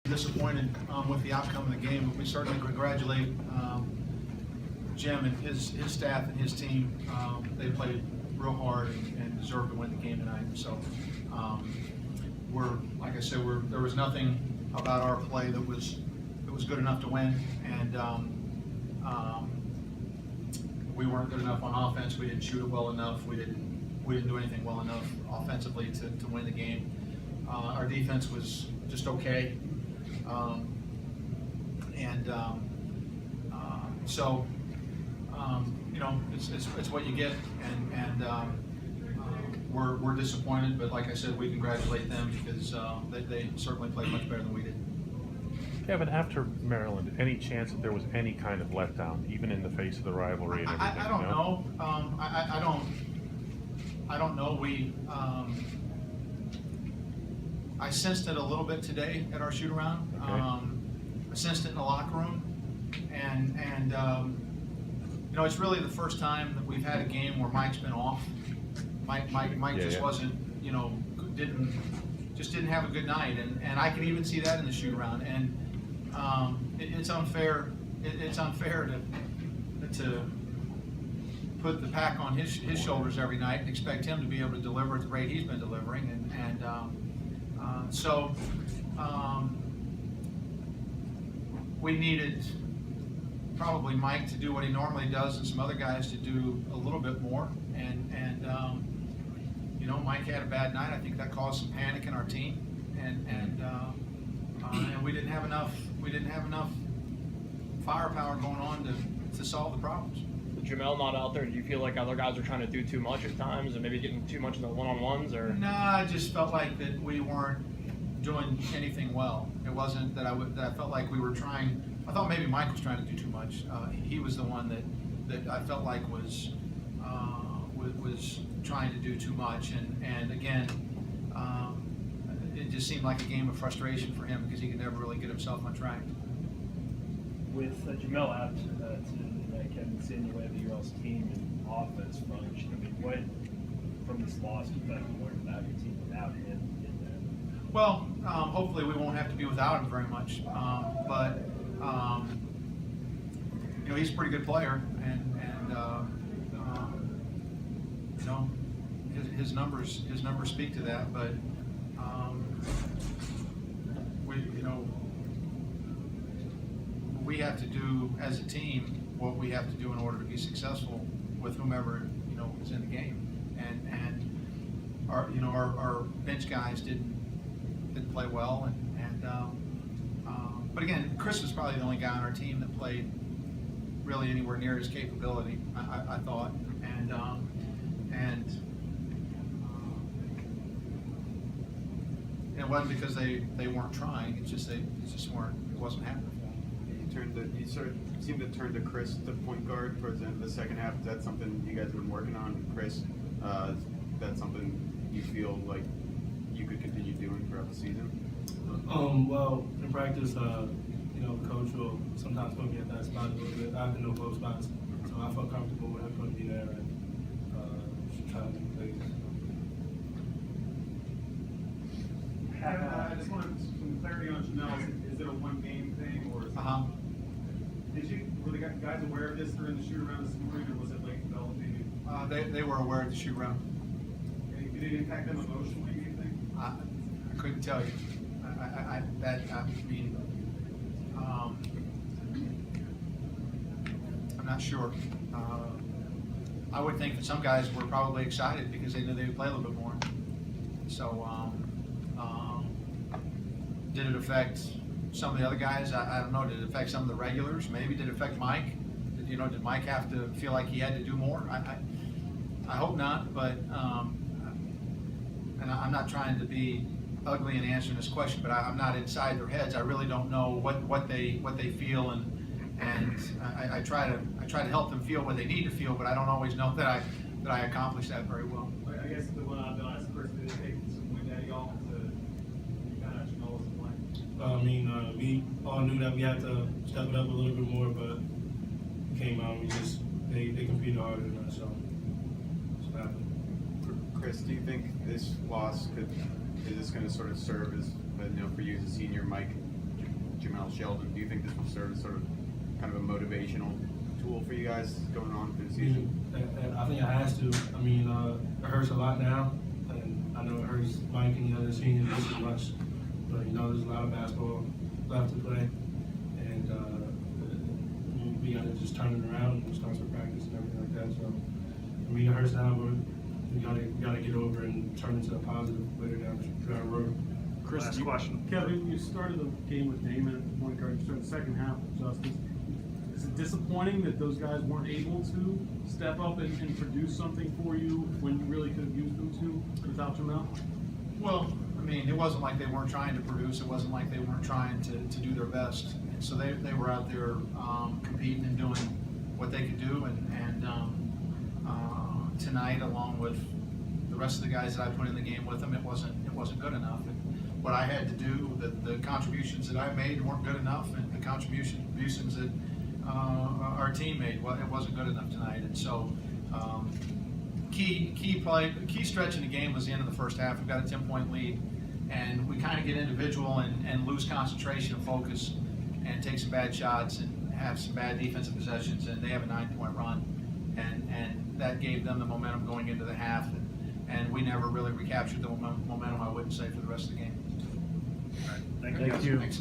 disappointed with the outcome of the game, but we certainly congratulate Jim and his staff and his team. They played real hard and deserved to win the game tonight. So like I said, there was nothing about our play that was good enough to win, and we weren't good enough on offense. We didn't shoot it well enough. We didn't do anything well enough offensively to win the game. Our defense was just okay, so you know, it's what you get, and we're disappointed. But like I said, we congratulate them because they certainly played much better than we did. Kevin, after Maryland, any chance that there was any kind of letdown, even in the face of the rivalry and everything? I don't know. I don't know. I sensed it a little bit today at our shoot around. Okay. I sensed it in the locker room, and you know, it's really the first time that we've had a game where Mike's been off. Mike just wasn't, you know, didn't have a good night, and I can even see that in the shoot around. And it's unfair. It's unfair to put the pack on his shoulders every night and expect him to be able to deliver at the rate he's been delivering. So we needed probably Mike to do what he normally does and some other guys to do a little bit more. And you know, Mike had a bad night. I think that caused some panic in our team, and we didn't have enough. We didn't have enough firepower going on to solve the problems. With Jamel not out there, do you feel like other guys are trying to do too much at times, and maybe getting too much in the one-on-ones? Or no, I just felt like that we weren't doing anything well. It wasn't that I felt like we were trying. I thought maybe Mike was trying to do too much. He was the one that I felt like was trying to do too much, and again, it just seemed like a game of frustration for him because he could never really get himself on track. With Jamel out tonight, Kevin, insinuated that your all's team and offense function. I mean, what from this loss do you think you learned about your team without him in there? Well, hopefully we won't have to be without him very much, but you know, he's a pretty good player, and you know, his numbers speak to that. But we have to do as a team what we have to do in order to be successful with whomever, you know, is in the game, and our bench guys didn't play well, but again, Chris was probably the only guy on our team that played really anywhere near his capability, I thought, and it wasn't because they weren't trying. It's just it wasn't happening. You sort of seemed to turn to Chris, the point guard, towards the end of the second half. Is that something you guys have been working on, Chris? That's something you feel like you could continue doing throughout the season? Well, in practice, you know, the coach will sometimes put me at that spot a little bit. I've been in both spots, so I felt comfortable with him putting me there and trying to make plays. I just wanted some clarity on Jamel. Is it a one-game thing, or is it, were the guys aware of this during the shoot-around this morning, or was it late developing? They were aware of the shoot-around. Did it impact them emotionally, do you think? I couldn't tell you. I'm not sure. I would think that some guys were probably excited because they knew they would play a little bit more. So, did it affect some of the other guys? I don't know. Did it affect some of the regulars? Maybe. Did it affect Mike? Did Mike have to feel like he had to do more? I hope not. But and I'm not trying to be ugly in answering this question, but I'm not inside their heads. I really don't know what they feel, and I try to help them feel what they need to feel, but I don't always know that I accomplish that very well. I guess the one I've asked first, did it take some wind out of y'all to kind of Jamel wasn't playing? I mean, we all knew that we had to step it up a little bit more, but it came out. They competed harder than us, so it's happened. Chris, do you think this loss is this going to sort of serve as, for you as a senior, Mike, Sheldon. Do you think this will serve as sort of kind of a motivational tool for you guys going on through the season? I think it has to. I mean, it hurts a lot now, and I know it hurts Mike and the other seniors just as much. But there's a lot of basketball left to play, and we got to just turn it around and start some practice and everything like that. So, I mean, it hurts now, but we got to get over and turn into a positive later down the road. Chris, Last question. Kevin, you started the game with Damon at point guard. You started the second half with Justice. Is it disappointing that those guys weren't able to step up and produce something for you when you really could have used them to without Jamel? Well, I mean, it wasn't like they weren't trying to produce. It wasn't like they weren't trying to do their best. And so they were out there competing and doing what they could do. And tonight, along with the rest of the guys that I put in the game with them, it wasn't good enough. And what I had to do, the contributions that I made weren't good enough, and the contributions that our team made, well, it wasn't good enough tonight. And so key stretch in the game was the end of the first half. We've got a 10-point lead, and we kind of get individual and lose concentration and focus and take some bad shots and have some bad defensive possessions, and they have a 9-point run, and that gave them the momentum going into the half, and we never really recaptured the momentum, I wouldn't say, for the rest of the game. Thank you. Thanks.